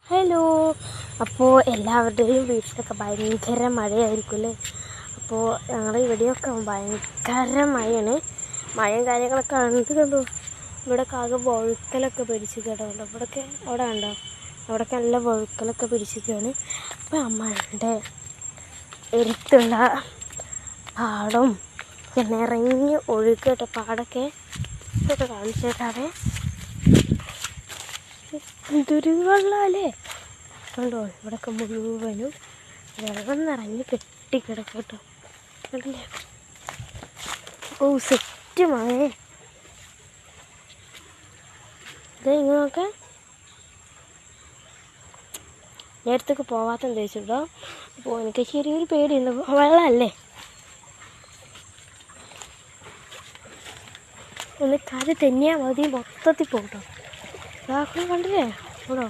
Hello. അപ്പോൾ എല്ലാവരുടെയും വീട്ടിലൊക്കെ ഭയങ്കര മഴയായിരിക്കും അല്ലേ. അപ്പോൾ ഞങ്ങളുടെ ഇവിടെയൊക്കെ ഭയങ്കര മഴയാണ്. മഴയും കാര്യങ്ങളൊക്കെ കണ്ടു കണ്ടു. ഇവിടെ ആകെ വഴുക്കലൊക്കെ പിടിച്ച് കേട്ടോ. ഇവിടെയൊക്കെ അവിടെ കണ്ടോ, അവിടെയൊക്കെ നല്ല വഴുക്കലൊക്കെ പിടിച്ചിരിക്കുകയാണ്. അപ്പോൾ അമ്മയുടെ എടുത്തുള്ള പാടം പിന്നെ ഇറങ്ങി ഒഴുകട്ടെ പാടൊക്കെ ഇതൊക്കെ കാണിച്ചേക്കാവേ. എന്തൊരു വെള്ളമല്ലേ കണ്ടോ. ഇവിടെയൊക്കെ മുഴുവനും വെള്ളം നിറഞ്ഞ് കെട്ടിക്കിടക്കട്ടോ. കണ്ടില്ലേ? ഓ സെറ്റ് മഴ. ഇത് ഇങ്ങനെയൊക്കെ നേരത്തൊക്കെ പോവാത്ത തേച്ചിട്ടോ. അപ്പോൾ എനിക്ക് ചെറിയൊരു പേടിയുണ്ട്, വെള്ളമല്ലേ. ഒന്ന് കാല് തെന്നിയാൽ മതി, മൊത്തത്തിൽ പോകട്ടോ. കണ്ടില്ലേ? ആണോ?